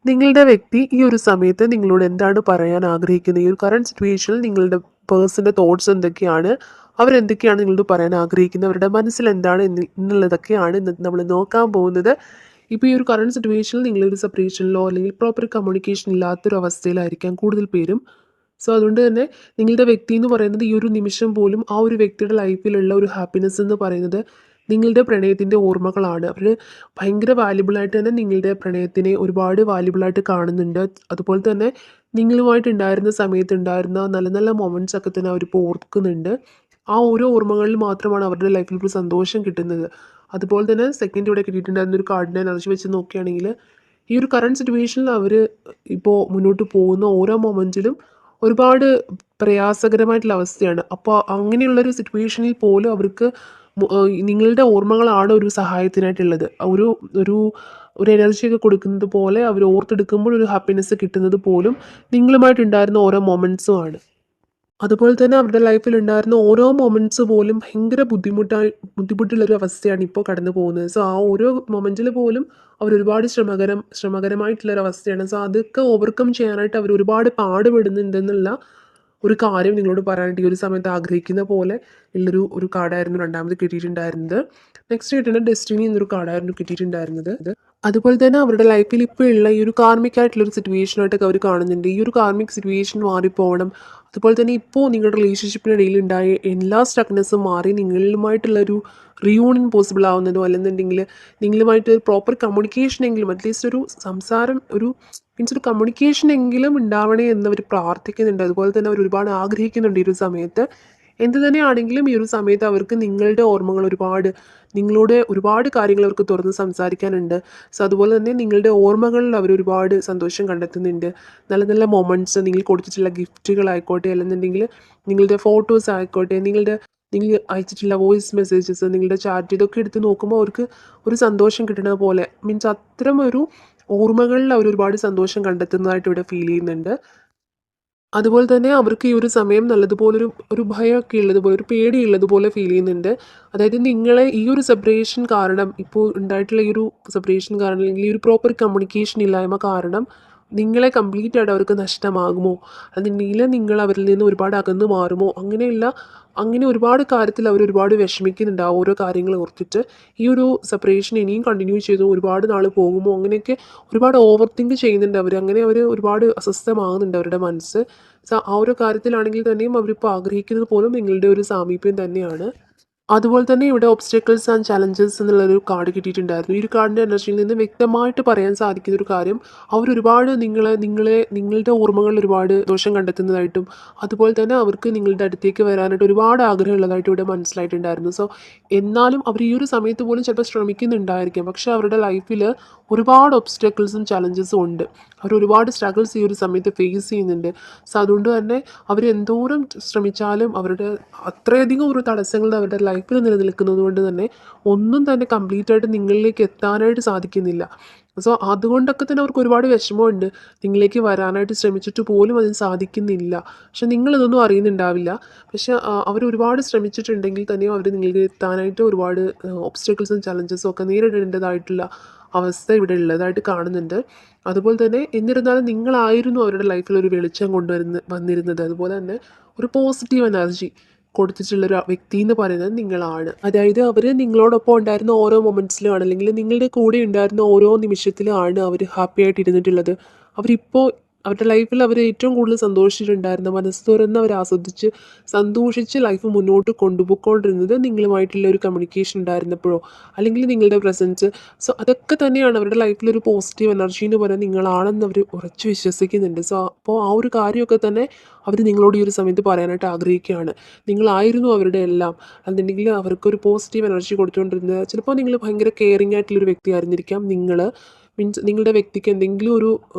നിങ്ങളുടെ വ്യക്തി ഈ ഒരു സമയത്ത് നിങ്ങളോട് എന്താണ് പറയാൻ ആഗ്രഹിക്കുന്നത്? ഈ ഒരു കറന്റ് സിറ്റുവേഷനിൽ നിങ്ങളുടെ പേഴ്സന്റെ തോട്ട്സ് എന്തൊക്കെയാണ്? അവരെന്തൊക്കെയാണ് നിങ്ങളോട് പറയാൻ ആഗ്രഹിക്കുന്നത്? അവരുടെ മനസ്സിൽ എന്താണ് എന്നുള്ളതൊക്കെയാണ് ഇന്ന് നമ്മൾ നോക്കാൻ പോകുന്നത്. ഇപ്പോൾ ഈ ഒരു കറന്റ് സിറ്റുവേഷനിൽ നിങ്ങളൊരു സെപ്പറേഷനിലോ അല്ലെങ്കിൽ പ്രോപ്പർ കമ്മ്യൂണിക്കേഷൻ ഇല്ലാത്തൊരു അവസ്ഥയിലായിരിക്കാം കൂടുതൽ പേരും. സോ അതുകൊണ്ട് തന്നെ നിങ്ങളുടെ വ്യക്തി എന്ന് പറയുന്നത് ഈ ഒരു നിമിഷം പോലും ആ ഒരു വ്യക്തിയുടെ ലൈഫിലുള്ള ഒരു ഹാപ്പിനെസ് എന്ന് പറയുന്നത് നിങ്ങളുടെ പ്രണയത്തിൻ്റെ ഓർമ്മകളാണ്. അവർ ഭയങ്കര വാല്യുബിളായിട്ട് തന്നെ നിങ്ങളുടെ പ്രണയത്തിനെ ഒരുപാട് വാല്യുബിളായിട്ട് കാണുന്നുണ്ട്. അതുപോലെ തന്നെ നിങ്ങളുമായിട്ട് ഉണ്ടായിരുന്ന സമയത്ത് ഉണ്ടായിരുന്ന നല്ല നല്ല മൊമെൻറ്റ്സ് ഒക്കെ തന്നെ അവരിപ്പോൾ ഓർക്കുന്നുണ്ട്. ആ ഓരോ ഓർമ്മകളിൽ മാത്രമാണ് അവരുടെ ലൈഫിൽ ഒരു സന്തോഷം കിട്ടുന്നത്. അതുപോലെ തന്നെ സെക്കൻഡ് ഇവിടെ കിട്ടിയിട്ടുണ്ടായിരുന്ന ഒരു കാർഡിൻ്റെ എനർജി വെച്ച് നോക്കുകയാണെങ്കിൽ ഈ ഒരു കറണ്ട് സിറ്റുവേഷനിൽ അവർ ഇപ്പോൾ മുന്നോട്ട് പോകുന്ന ഓരോ മൊമെൻറ്റിലും ഒരുപാട് പ്രയാസകരമായിട്ടുള്ള അവസ്ഥയാണ്. അപ്പോൾ അങ്ങനെയുള്ളൊരു സിറ്റുവേഷനിൽ പോലും അവർക്ക് നിങ്ങളുടെ ഓർമ്മകളാണ് ഒരു സഹായത്തിനായിട്ടുള്ളത്. ഒരു ഒരു ഒരു എനർജിയൊക്കെ കൊടുക്കുന്നത് പോലെ അവർ ഓർത്തെടുക്കുമ്പോൾ ഒരു ഹാപ്പിനെസ് കിട്ടുന്നത് പോലും നിങ്ങളുമായിട്ടുണ്ടായിരുന്ന ഓരോ മൊമെൻറ്റ്സും ആണ്. അതുപോലെ തന്നെ അവരുടെ ലൈഫിൽ ഉണ്ടായിരുന്ന ഓരോ മൊമെൻറ്റ്സ് പോലും ഭയങ്കര ബുദ്ധിമുട്ടുള്ളൊരു അവസ്ഥയാണ് ഇപ്പോൾ കടന്നു പോകുന്നത്. സോ ആ ഓരോ മൊമെൻറ്റിൽ പോലും അവർ ഒരുപാട് ശ്രമകരമായിട്ടുള്ളൊരു അവസ്ഥയാണ്. സോ അതൊക്കെ ഓവർകം ചെയ്യാനായിട്ട് അവർ ഒരുപാട് പാടുപെടുന്നുണ്ടെന്നുള്ള ഒരു കാര്യം നിങ്ങളോട് പറയാനായിട്ട് ഈ ഒരു സമയത്ത് ആഗ്രഹിക്കുന്ന പോലെ ഉള്ളൊരു കാർഡായിരുന്നു രണ്ടാമത് കിട്ടിയിട്ടുണ്ടായിരുന്നത്. നെക്സ്റ്റ് കിട്ടുന്ന ഡെസ്റ്റിനി എന്നൊരു കാർഡായിരുന്നു കിട്ടിയിട്ടുണ്ടായിരുന്നത്. അതുപോലെ തന്നെ അവരുടെ ലൈഫിൽ ഇപ്പോൾ ഉള്ള ഈ ഒരു കാർമിക് ആയിട്ടുള്ളൊരു സിറ്റുവേഷനായിട്ടൊക്കെ അവർ കാണുന്നുണ്ട്. ഈ ഒരു കാർമിക് സിറ്റുവേഷൻ മാറിപ്പോകണം. അതുപോലെ തന്നെ ഇപ്പോൾ നിങ്ങളുടെ റിലേഷൻഷിപ്പിനിടയിൽ ഉണ്ടായ എല്ലാ സ്റ്റക്നെസ്സും മാറി നിങ്ങളുമായിട്ടുള്ളൊരു റിയൂണിയൻ പോസിബിൾ ആവുന്നതോ അല്ലെന്നുണ്ടെങ്കിൽ നിങ്ങളുമായിട്ട് പ്രോപ്പർ കമ്മ്യൂണിക്കേഷൻ എങ്കിലും അറ്റ്ലീസ്റ്റ് ഒരു സംസാരം മീൻസ് ഒരു കമ്മ്യൂണിക്കേഷൻ എങ്കിലും ഉണ്ടാവണേ എന്നവർ പ്രാർത്ഥിക്കുന്നുണ്ട്. അതുപോലെ തന്നെ അവർ ഒരുപാട് ആഗ്രഹിക്കുന്നുണ്ട് ഈ ഒരു സമയത്ത്. എന്ത് തന്നെയാണെങ്കിലും ഈ ഒരു സമയത്ത് അവർക്ക് നിങ്ങളുടെ ഓർമ്മകൾ നിങ്ങളോട് ഒരുപാട് കാര്യങ്ങൾ അവർക്ക് തുറന്ന് സംസാരിക്കാനുണ്ട്. സോ അതുപോലെ തന്നെ നിങ്ങളുടെ ഓർമ്മകളിൽ അവർ ഒരുപാട് സന്തോഷം കണ്ടെത്തുന്നുണ്ട്. നല്ല നല്ല മൊമെൻറ്റ്സ്, നിങ്ങൾ കൊടുത്തിട്ടുള്ള ഗിഫ്റ്റുകളായിക്കോട്ടെ അല്ലെന്നുണ്ടെങ്കിൽ നിങ്ങളുടെ ഫോട്ടോസ് ആയിക്കോട്ടെ, നിങ്ങൾ അയച്ചിട്ടുള്ള വോയിസ് മെസ്സേജസ്, നിങ്ങളുടെ ചാറ്റ്, ഇതൊക്കെ എടുത്ത് നോക്കുമ്പോൾ അവർക്ക് ഒരു സന്തോഷം കിട്ടുന്നത് പോലെ മീൻസ് അത്തരം ഒരു ഓർമ്മകളിൽ അവർ ഒരുപാട് സന്തോഷം കണ്ടെത്തുന്നതായിട്ട് ഇവിടെ ഫീൽ ചെയ്യുന്നുണ്ട്. അതുപോലെ തന്നെ അവർക്ക് ഈ ഒരു സമയം നല്ലതുപോലൊരു ഒരു ഭയമൊക്കെ ഉള്ളതുപോലെ, ഒരു പേടിയുള്ളതുപോലെ ഫീൽ ചെയ്യുന്നുണ്ട്. അതായത് നിങ്ങളെ ഈ ഒരു സെപ്പറേഷൻ കാരണം, ഇപ്പോൾ ഉണ്ടായിട്ടുള്ള ഈ ഒരു സെപ്പറേഷൻ കാരണം അല്ലെങ്കിൽ ഈ ഒരു പ്രോപ്പർ കമ്മ്യൂണിക്കേഷൻ ഇല്ലായ്മ കാരണം നിങ്ങളെ കംപ്ലീറ്റ് ആയിട്ട് അവർക്ക് നഷ്ടമാകുമോ? അതുണ്ടെങ്കിൽ നിങ്ങൾ അവരിൽ നിന്ന് ഒരുപാട് അകന്നു മാറുമോ? അങ്ങനെ ഒരുപാട് കാര്യത്തിൽ അവർ ഒരുപാട് വിഷമിക്കുന്നുണ്ട് ആ ഓരോ കാര്യങ്ങൾ ഓർത്തിട്ട്. ഈ ഒരു സെപ്പറേഷൻ ഇനിയും കണ്ടിന്യൂ ചെയ്തു ഒരുപാട് നാൾ പോകുമോ? അങ്ങനെയൊക്കെ ഒരുപാട് ഓവർ തിങ്ക് ചെയ്യുന്നുണ്ട് അവർ. അങ്ങനെ അവർ ഒരുപാട് അസ്വസ്ഥമാകുന്നുണ്ട് അവരുടെ മനസ്സ്. ആ ഒരു കാര്യത്തിലാണെങ്കിൽ തന്നെയും അവരിപ്പോൾ ആഗ്രഹിക്കുന്നത് പോലും നിങ്ങളുടെ ഒരു സാമീപ്യം തന്നെയാണ്. അതുപോലെ തന്നെ ഇവിടെ ഒബ്സ്റ്റക്കിൾസ് ആൻഡ് ചലഞ്ചസ് എന്നുള്ളൊരു കാർഡ് കിട്ടിയിട്ടുണ്ടായിരുന്നു. ഈ ഒരു കാർഡിൻ്റെ എനർജിയിൽ നിന്ന് വ്യക്തമായിട്ട് പറയാൻ സാധിക്കുന്ന ഒരു കാര്യം, അവരൊരുപാട് നിങ്ങളുടെ ഓർമ്മകളിൽ ഒരുപാട് ദോഷം കണ്ടെത്തുന്നതായിട്ടും അതുപോലെ തന്നെ അവർക്ക് നിങ്ങളുടെ അടുത്തേക്ക് വരാനായിട്ട് ഒരുപാട് ആഗ്രഹമുള്ളതായിട്ട് ഇവിടെ മനസ്സിലായിട്ടുണ്ടായിരുന്നു. സോ എന്നാലും അവർ ഈ ഒരു സമയത്ത് പോലും ചിലപ്പോൾ ശ്രമിക്കുന്നുണ്ടായിരിക്കാം. പക്ഷേ അവരുടെ ലൈഫിൽ ഒരുപാട് ഒബ്സ്റ്റക്കിൾസും ചലഞ്ചസും ഉണ്ട്. അവർ ഒരുപാട് സ്ട്രഗിൾസ് ഈ ഒരു സമയത്ത് ഫേസ് ചെയ്യുന്നുണ്ട്. സോ അതുകൊണ്ട് തന്നെ അവർ എന്തോരം ശ്രമിച്ചാലും അവരുടെ അത്രയധികം ഒരു തടസ്സങ്ങൾ അവരുടെ ലൈഫിൽ നിലനിൽക്കുന്നത് കൊണ്ട് തന്നെ ഒന്നും തന്നെ കംപ്ലീറ്റ് ആയിട്ട് നിങ്ങളിലേക്ക് എത്താനായിട്ട് സാധിക്കുന്നില്ല. സോ അതുകൊണ്ടൊക്കെ തന്നെ അവർക്ക് ഒരുപാട് വിഷമമുണ്ട്. നിങ്ങളിലേക്ക് വരാനായിട്ട് ശ്രമിച്ചിട്ട് പോലും അതിന് സാധിക്കുന്നില്ല. പക്ഷെ നിങ്ങളിതൊന്നും അറിയുന്നുണ്ടാവില്ല. പക്ഷെ അവർ ഒരുപാട് ശ്രമിച്ചിട്ടുണ്ടെങ്കിൽ തന്നെയും അവർ നിങ്ങളിലേക്ക് എത്താനായിട്ട് ഒരുപാട് ഒബ്സ്റ്റക്കിൾസും ചലഞ്ചസും ഒക്കെ നേരിടേണ്ടതായിട്ടുള്ള അവസ്ഥ ഇവിടെ ഉള്ളതായിട്ട് കാണുന്നുണ്ട്. അതുപോലെ തന്നെ എന്നിരുന്നാലും നിങ്ങളായിരുന്നു അവരുടെ ലൈഫിൽ ഒരു വെളിച്ചം വന്നിരുന്നത്. അതുപോലെ തന്നെ ഒരു പോസിറ്റീവ് എനർജി കൊടുത്തിട്ടുള്ളൊരു വ്യക്തി എന്ന് പറയുന്നത് നിങ്ങളാണ്. അതായത് അവർ നിങ്ങളോടൊപ്പം ഉണ്ടായിരുന്ന ഓരോ മൊമെൻറ്റ്സിലുമാണ് അല്ലെങ്കിൽ നിങ്ങളുടെ കൂടെ ഉണ്ടായിരുന്ന ഓരോ നിമിഷത്തിലുമാണ് അവർ ഹാപ്പി ആയിട്ട് ഇരുന്നിട്ടുള്ളത്. അവരിപ്പോൾ അവരുടെ ലൈഫിൽ അവർ ഏറ്റവും കൂടുതൽ സന്തോഷിച്ചിട്ടുണ്ടായിരുന്ന, മനസ്സ് തുറന്ന് അവർ ആസ്വദിച്ച് സന്തോഷിച്ച് ലൈഫ് മുന്നോട്ട് കൊണ്ടുപോയിക്കൊണ്ടിരുന്നത് നിങ്ങളുമായിട്ടുള്ള ഒരു കമ്മ്യൂണിക്കേഷൻ ഉണ്ടായിരുന്നപ്പോഴോ അല്ലെങ്കിൽ നിങ്ങളുടെ പ്രസൻസ്. സോ അതൊക്കെ തന്നെയാണ് അവരുടെ ലൈഫിലൊരു പോസിറ്റീവ് എനർജി എന്ന് പറയുന്നത് നിങ്ങളാണെന്ന് അവർ ഉറച്ച് വിശ്വസിക്കുന്നുണ്ട്. സോ അപ്പോൾ ആ ഒരു കാര്യമൊക്കെ തന്നെ അവർ നിങ്ങളോട് ഈ ഒരു സമയത്ത് പറയാനായിട്ട് ആഗ്രഹിക്കുകയാണ്. നിങ്ങളായിരുന്നു അവരുടെ എല്ലാം. അതുണ്ടെങ്കിൽ അവർക്കൊരു പോസിറ്റീവ് എനർജി കൊടുത്തുകൊണ്ടിരുന്നത്. ചിലപ്പോൾ നിങ്ങൾ ഭയങ്കര കെയറിങ് ആയിട്ടുള്ളൊരു വ്യക്തി ആയിരുന്നിരിക്കാം. മീൻസ് നിങ്ങളുടെ വ്യക്തിക്ക് എന്തെങ്കിലും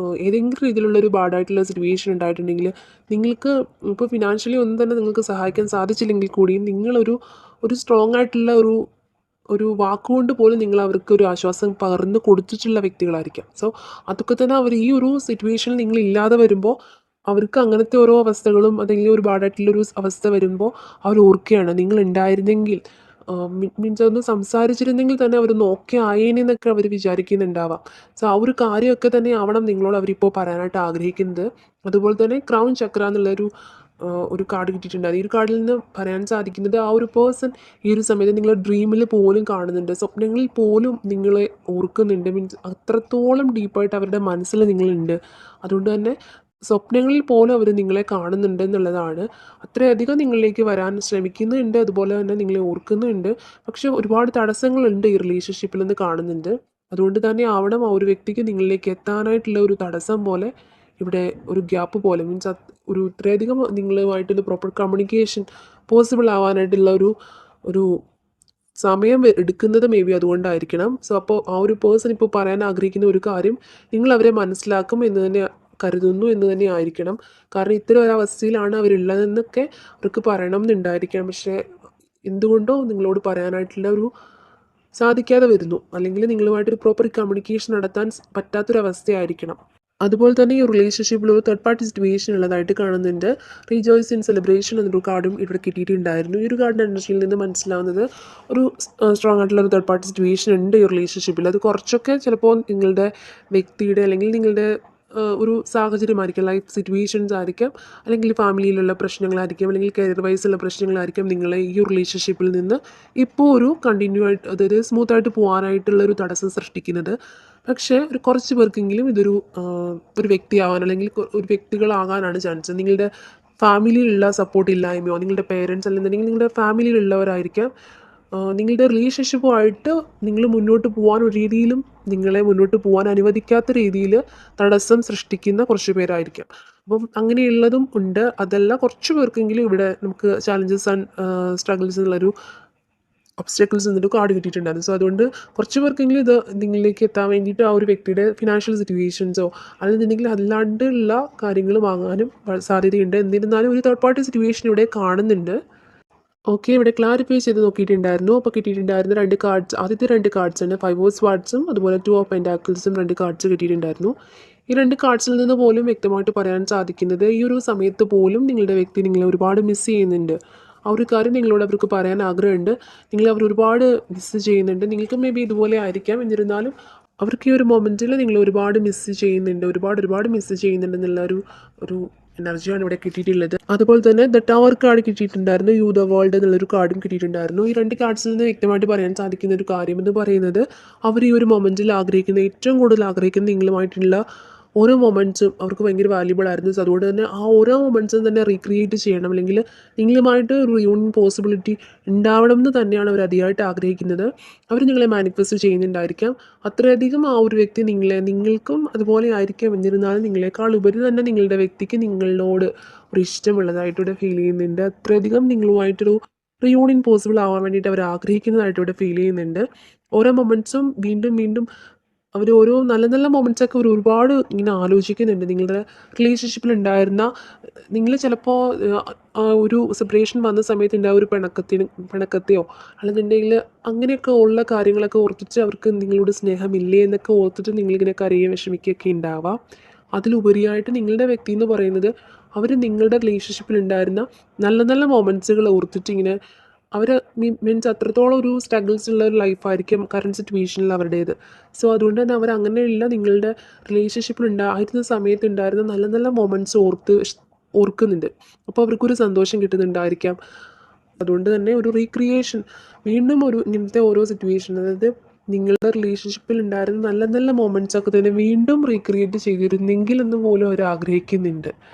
ഏതെങ്കിലും രീതിയിലുള്ളൊരു ബാഡായിട്ടുള്ള സിറ്റുവേഷൻ ഉണ്ടായിട്ടുണ്ടെങ്കിൽ നിങ്ങൾക്ക് ഇപ്പോൾ ഫിനാൻഷ്യലി ഒന്നും തന്നെ നിങ്ങൾക്ക് സഹായിക്കാൻ സാധിച്ചില്ലെങ്കിൽ കൂടിയും ഒരു സ്ട്രോങ് ആയിട്ടുള്ള ഒരു വാക്കുകൊണ്ട് പോലും നിങ്ങൾ അവർക്ക് ഒരു ആശ്വാസം പകർന്ന് കൊടുത്തിട്ടുള്ള വ്യക്തികളായിരിക്കാം. സോ അതൊക്കെ തന്നെ അവർ ഈ ഒരു സിറ്റുവേഷനിൽ നിങ്ങൾ ഇല്ലാതെ വരുമ്പോൾ അവർക്ക് അങ്ങനത്തെ ഓരോ അവസ്ഥകളും അല്ലെങ്കിൽ ഒരു ബാഡായിട്ടുള്ളൊരു അവസ്ഥ വരുമ്പോൾ അവർ ഓർക്കുകയാണ് നിങ്ങൾ ഉണ്ടായിരുന്നെങ്കിൽ മീൻസ് ഒന്ന് സംസാരിച്ചിരുന്നെങ്കിൽ തന്നെ അവരൊന്ന് ഓക്കെ ആയേനെന്നൊക്കെ അവർ വിചാരിക്കുന്നുണ്ടാവാം. സോ ആ ഒരു കാര്യമൊക്കെ തന്നെ ആവണം നിങ്ങളോട് അവരിപ്പോൾ പറയാനായിട്ട് ആഗ്രഹിക്കുന്നത്. അതുപോലെ തന്നെ ക്രൗൺ ചക്ര എന്നുള്ളൊരു ഒരു കാർഡ് കിട്ടിയിട്ടുണ്ടായിരുന്നു. ഈ ഒരു കാർഡിൽ നിന്ന് പറയാൻ സാധിക്കുന്നത് ആ ഒരു പേഴ്സൺ ഈ ഒരു സമയത്ത് നിങ്ങളെ ഡ്രീമിൽ പോലും കാണുന്നുണ്ട്, സ്വപ്നങ്ങളിൽ പോലും നിങ്ങളെ ഓർക്കുന്നുണ്ട്. മീൻസ് അത്രത്തോളം ഡീപ്പായിട്ട് അവരുടെ മനസ്സിൽ നിങ്ങളുണ്ട്. അതുകൊണ്ട് തന്നെ സ്വപ്നങ്ങളിൽ പോലും അവർ നിങ്ങളെ കാണുന്നുണ്ട് എന്നുള്ളതാണ്. അത്രയധികം നിങ്ങളിലേക്ക് വരാൻ ശ്രമിക്കുന്നുണ്ട്, അതുപോലെ തന്നെ നിങ്ങളെ ഓർക്കുന്നുണ്ട്. പക്ഷെ ഒരുപാട് തടസ്സങ്ങളുണ്ട് ഈ റിലേഷൻഷിപ്പിൽ നിന്ന് കാണുന്നുണ്ട്. അതുകൊണ്ട് തന്നെ ആവണം ആ ഒരു വ്യക്തിക്ക് നിങ്ങളിലേക്ക് എത്താനായിട്ടുള്ള ഒരു തടസ്സം പോലെ ഇവിടെ ഒരു ഗ്യാപ്പ് പോലെ, മീൻസ് ഒരു ഇത്രയധികം നിങ്ങളുമായിട്ടൊരു പ്രോപ്പർ കമ്മ്യൂണിക്കേഷൻ പോസിബിൾ ആവാനായിട്ടുള്ള ഒരു ഒരു സമയം എടുക്കുന്നത് മേ ബി അതുകൊണ്ടായിരിക്കണം. സോ അപ്പോൾ ആ ഒരു പേഴ്സൺ ഇപ്പോൾ പറയാൻ ആഗ്രഹിക്കുന്ന ഒരു കാര്യം നിങ്ങൾ അവരെ മനസ്സിലാക്കും എന്ന് തന്നെ കരുതുന്നു എന്ന് തന്നെ ആയിരിക്കണം. കാരണം ഇത്തരം ഒരു അവസ്ഥയിലാണ് അവരുള്ളതെന്നൊക്കെ അവർക്ക് പറയണം എന്നുണ്ടായിരിക്കണം. പക്ഷേ എന്തുകൊണ്ടോ നിങ്ങളോട് പറയാനായിട്ടുള്ള ഒരു സാധിക്കാതെ വരുന്നു, അല്ലെങ്കിൽ നിങ്ങളുമായിട്ടൊരു പ്രോപ്പർ കമ്മ്യൂണിക്കേഷൻ നടത്താൻ പറ്റാത്തൊരവസ്ഥയായിരിക്കണം. അതുപോലെ തന്നെ ഈ റിലേഷൻഷിപ്പിൽ ഒരു തേർഡ് പാർട്ടി സിറ്റുവേഷൻ ഉള്ളതായിട്ട് കാണുന്നുണ്ട്. റീജോയ്സ് ഇൻ സെലിബ്രേഷൻ എന്നൊരു കാർഡും ഇവിടെ കിട്ടിയിട്ടുണ്ടായിരുന്നു. ഈ ഒരു കാർഡിൻ്റെ എനർജിയിൽ നിന്ന് മനസ്സിലാവുന്നത് ഒരു സ്ട്രോങ് ആയിട്ടുള്ള ഒരു തേർഡ് പാർട്ടി സിറ്റുവേഷൻ ഉണ്ട് ഈ റിലേഷൻഷിപ്പിൽ. അത് കുറച്ചൊക്കെ ചിലപ്പോൾ നിങ്ങളുടെ വ്യക്തിയുടെ അല്ലെങ്കിൽ നിങ്ങളുടെ ഒരു സാഹചര്യമായിരിക്കും, ലൈഫ് സിറ്റുവേഷൻസ് ആയിരിക്കാം, അല്ലെങ്കിൽ ഫാമിലിയിലുള്ള പ്രശ്നങ്ങളായിരിക്കും, അല്ലെങ്കിൽ കരിയർ വൈസുള്ള പ്രശ്നങ്ങളായിരിക്കും നിങ്ങളെ ഈ റിലേഷൻഷിപ്പിൽ നിന്ന് ഇപ്പോൾ ഒരു കണ്ടിന്യൂ ആയിട്ട്, അതായത് സ്മൂത്തായിട്ട് പോകാനായിട്ടുള്ള ഒരു തടസ്സം സൃഷ്ടിക്കുന്നത്. പക്ഷേ ഒരു കുറച്ച് പേർക്കെങ്കിലും ഇതൊരു ഒരു വ്യക്തിയാവാൻ അല്ലെങ്കിൽ ഒരു വ്യക്തികളാകാനാണ് ചാൻസ്. നിങ്ങളുടെ ഫാമിലിയിലുള്ള സപ്പോർട്ട് ഇല്ലായ്മയോ, നിങ്ങളുടെ പേരൻസ് അല്ലെന്നുണ്ടെങ്കിൽ നിങ്ങളുടെ ഫാമിലിയിലുള്ളവരായിരിക്കാം നിങ്ങളുടെ റിലേഷൻഷിപ്പുമായിട്ട് നിങ്ങൾ മുന്നോട്ട് പോകാൻ ഒരു രീതിയിലും നിങ്ങളെ മുന്നോട്ട് പോകാൻ അനുവദിക്കാത്ത രീതിയിൽ തടസ്സം സൃഷ്ടിക്കുന്ന കുറച്ച് പേരായിരിക്കാം. അപ്പം അങ്ങനെയുള്ളതും ഉണ്ട്. അതല്ല, കുറച്ച് പേർക്കെങ്കിലും ഇവിടെ നമുക്ക് ചാലഞ്ചസ് ആൻഡ് സ്ട്രഗിൾസ് എന്നുള്ളൊരു ഒബ്സ്റ്റക്കിൾസ് എന്നൊരു കാർഡ് കിട്ടിയിട്ടുണ്ടായിരുന്നു. സോ അതുകൊണ്ട് കുറച്ച് പേർക്കെങ്കിലും ഇത് നിങ്ങളിലേക്ക് എത്താൻ വേണ്ടിയിട്ട് ആ ഒരു വ്യക്തിയുടെ ഫിനാൻഷ്യൽ സിറ്റുവേഷൻസോ അല്ലെന്നുണ്ടെങ്കിൽ അല്ലാണ്ടുള്ള കാര്യങ്ങൾ വാങ്ങാനും സാധ്യതയുണ്ട്. എന്നിരുന്നാലും ഒരു തേർഡ് പാർട്ടി സിറ്റുവേഷൻ ഇവിടെ കാണുന്നുണ്ട്. ഓക്കെ, ഇവിടെ ക്ലാരിഫൈ ചെയ്ത് നോക്കിയിട്ടുണ്ടായിരുന്നു. അപ്പോൾ കിട്ടിയിട്ടുണ്ടായിരുന്ന 2 കാർഡ്സ്, ആദ്യത്തെ 2 കാർഡ്സാണ് 5 ഓഫ് സ്വാർഡ്സും അതുപോലെ 2 ഓഫ് പെൻറ്റാക്കിൾസും 2 കാർഡ്സ് കിട്ടിയിട്ടുണ്ടായിരുന്നു. ഈ 2 കാർഡ്സിൽ നിന്ന് പോലും വ്യക്തമായിട്ട് പറയാൻ സാധിക്കുന്നത് ഈ ഒരു സമയത്ത് പോലും നിങ്ങളുടെ വ്യക്തി നിങ്ങളെ ഒരുപാട് മിസ് ചെയ്യുന്നുണ്ട്. ആ ഒരു കാര്യം നിങ്ങളോട് അവർക്ക് പറയാൻ ആഗ്രഹമുണ്ട്. നിങ്ങളെ അവർ ഒരുപാട് മിസ് ചെയ്യുന്നുണ്ട്. നിങ്ങൾക്ക് മേ ബി ഇതുപോലെ ആയിരിക്കാം. എന്നിരുന്നാലും അവർക്ക് ഈ ഒരു മൊമെൻറ്റിൽ നിങ്ങൾ ഒരുപാട് മിസ് ചെയ്യുന്നുണ്ട്, ഒരുപാട് മിസ് ചെയ്യുന്നുണ്ട് എന്നുള്ള ഒരു എനർജിയാണ് ഇവിടെ കിട്ടിയിട്ടുള്ളത്. അതുപോലെ തന്നെ ദ ടവർ കാർഡ് കിട്ടിയിട്ടുണ്ടായിരുന്നു, യു ദ വേൾഡ് എന്നുള്ളൊരു കാർഡും കിട്ടിയിട്ടുണ്ടായിരുന്നു. ഈ 2 കാർഡ്സിൽ നിന്ന് വ്യക്തമായിട്ട് പറയാൻ സാധിക്കുന്ന ഒരു കാര്യം എന്ന് പറയുന്നത് അവർ ഈ ഒരു മൊമെൻറ്റിൽ ആഗ്രഹിക്കുന്ന, ഏറ്റവും കൂടുതൽ ആഗ്രഹിക്കുന്ന നിങ്ങളുമായിട്ടുള്ള ഓരോ മൊമെൻറ്റ്സും അവർക്ക് ഭയങ്കര വാല്യുബിൾ ആയിരുന്നു. സോ അതുകൊണ്ട് തന്നെ ആ ഓരോ മൊമെൻറ്റ്സും തന്നെ റീക്രിയേറ്റ് ചെയ്യണം, അല്ലെങ്കിൽ നിങ്ങളുമായിട്ട് ഒരു റിയൂണിയൻ പോസിബിലിറ്റി ഉണ്ടാവണം എന്ന് തന്നെയാണ് അവർ അതിയായിട്ട് ആഗ്രഹിക്കുന്നത്. അവർ നിങ്ങളെ മാനിഫെസ്റ്റ് ചെയ്യുന്നുണ്ടായിരിക്കാം. അത്രയധികം ആ ഒരു വ്യക്തി നിങ്ങൾക്കും അതുപോലെ ആയിരിക്കാം. എന്നിരുന്നാലും നിങ്ങളെക്കാൾ ഉപരി തന്നെ നിങ്ങളുടെ വ്യക്തിക്ക് നിങ്ങളോട് ഒരു ഇഷ്ടമുള്ളതായിട്ട് ഇവിടെ ഫീൽ ചെയ്യുന്നുണ്ട്. അത്രയധികം നിങ്ങളുമായിട്ടൊരു റിയൂണിയൻ പോസിബിൾ ആവാൻ വേണ്ടിയിട്ട് അവർ ആഗ്രഹിക്കുന്നതായിട്ട് ഇവിടെ ഫീൽ ചെയ്യുന്നുണ്ട്. ഓരോ മൊമെൻറ്റ്സും വീണ്ടും വീണ്ടും അവർ ഓരോ നല്ല നല്ല മൊമെൻറ്റ്സൊക്കെ അവർ ഒരുപാട് ഇങ്ങനെ ആലോചിക്കുന്നുണ്ട്. നിങ്ങളുടെ റിലേഷൻഷിപ്പിലുണ്ടായിരുന്ന, നിങ്ങൾ ചിലപ്പോൾ ആ ഒരു സെപ്പറേഷൻ വന്ന സമയത്ത് ഉണ്ടായ ഒരു പിണക്കത്തെയോ അല്ലെന്നുണ്ടെങ്കിൽ അങ്ങനെയൊക്കെ ഉള്ള കാര്യങ്ങളൊക്കെ ഓർത്തിട്ട് അവർക്ക് നിങ്ങളോട് സ്നേഹമില്ലേ എന്നൊക്കെ ഓർത്തിട്ട് നിങ്ങളിങ്ങനെ കരയുകയും വിഷമിക്കുകയൊക്കെ ഉണ്ടാവാം. അതിലുപരിയായിട്ട് നിങ്ങളുടെ വ്യക്തി എന്ന് പറയുന്നത് അവർ നിങ്ങളുടെ റിലേഷൻഷിപ്പിലുണ്ടായിരുന്ന നല്ല നല്ല മൊമെൻറ്റ്സുകൾ ഓർത്തിട്ട് ഇങ്ങനെ അവർ മീൻസ് അത്രത്തോളം ഒരു സ്ട്രഗിൾസ് ഉള്ള ഒരു ലൈഫായിരിക്കും കറണ്ട് സിറ്റുവേഷനിൽ അവരുടേത്. സോ അതുകൊണ്ട് തന്നെ അവർ അങ്ങനെയുള്ള നിങ്ങളുടെ റിലേഷൻഷിപ്പിൽ ആയിരുന്ന സമയത്ത് ഉണ്ടായിരുന്ന നല്ല നല്ല മൊമെൻറ്റ്സ് ഓർക്കുന്നുണ്ട്. അപ്പോൾ അവർക്കൊരു സന്തോഷം കിട്ടുന്നുണ്ടായിരിക്കാം. അതുകൊണ്ട് തന്നെ ഒരു റീക്രിയേഷൻ, വീണ്ടും ഒരു ഇങ്ങനത്തെ ഓരോ സിറ്റുവേഷൻ, അതായത് നിങ്ങളുടെ റിലേഷൻഷിപ്പിൽ ഉണ്ടായിരുന്ന നല്ല നല്ല മൊമെൻറ്റ്സൊക്കെ തന്നെ വീണ്ടും റീക്രിയേറ്റ് ചെയ്തിരുന്നെങ്കിൽ എന്ന് പോലും അവർ ആഗ്രഹിക്കുന്നുണ്ട്.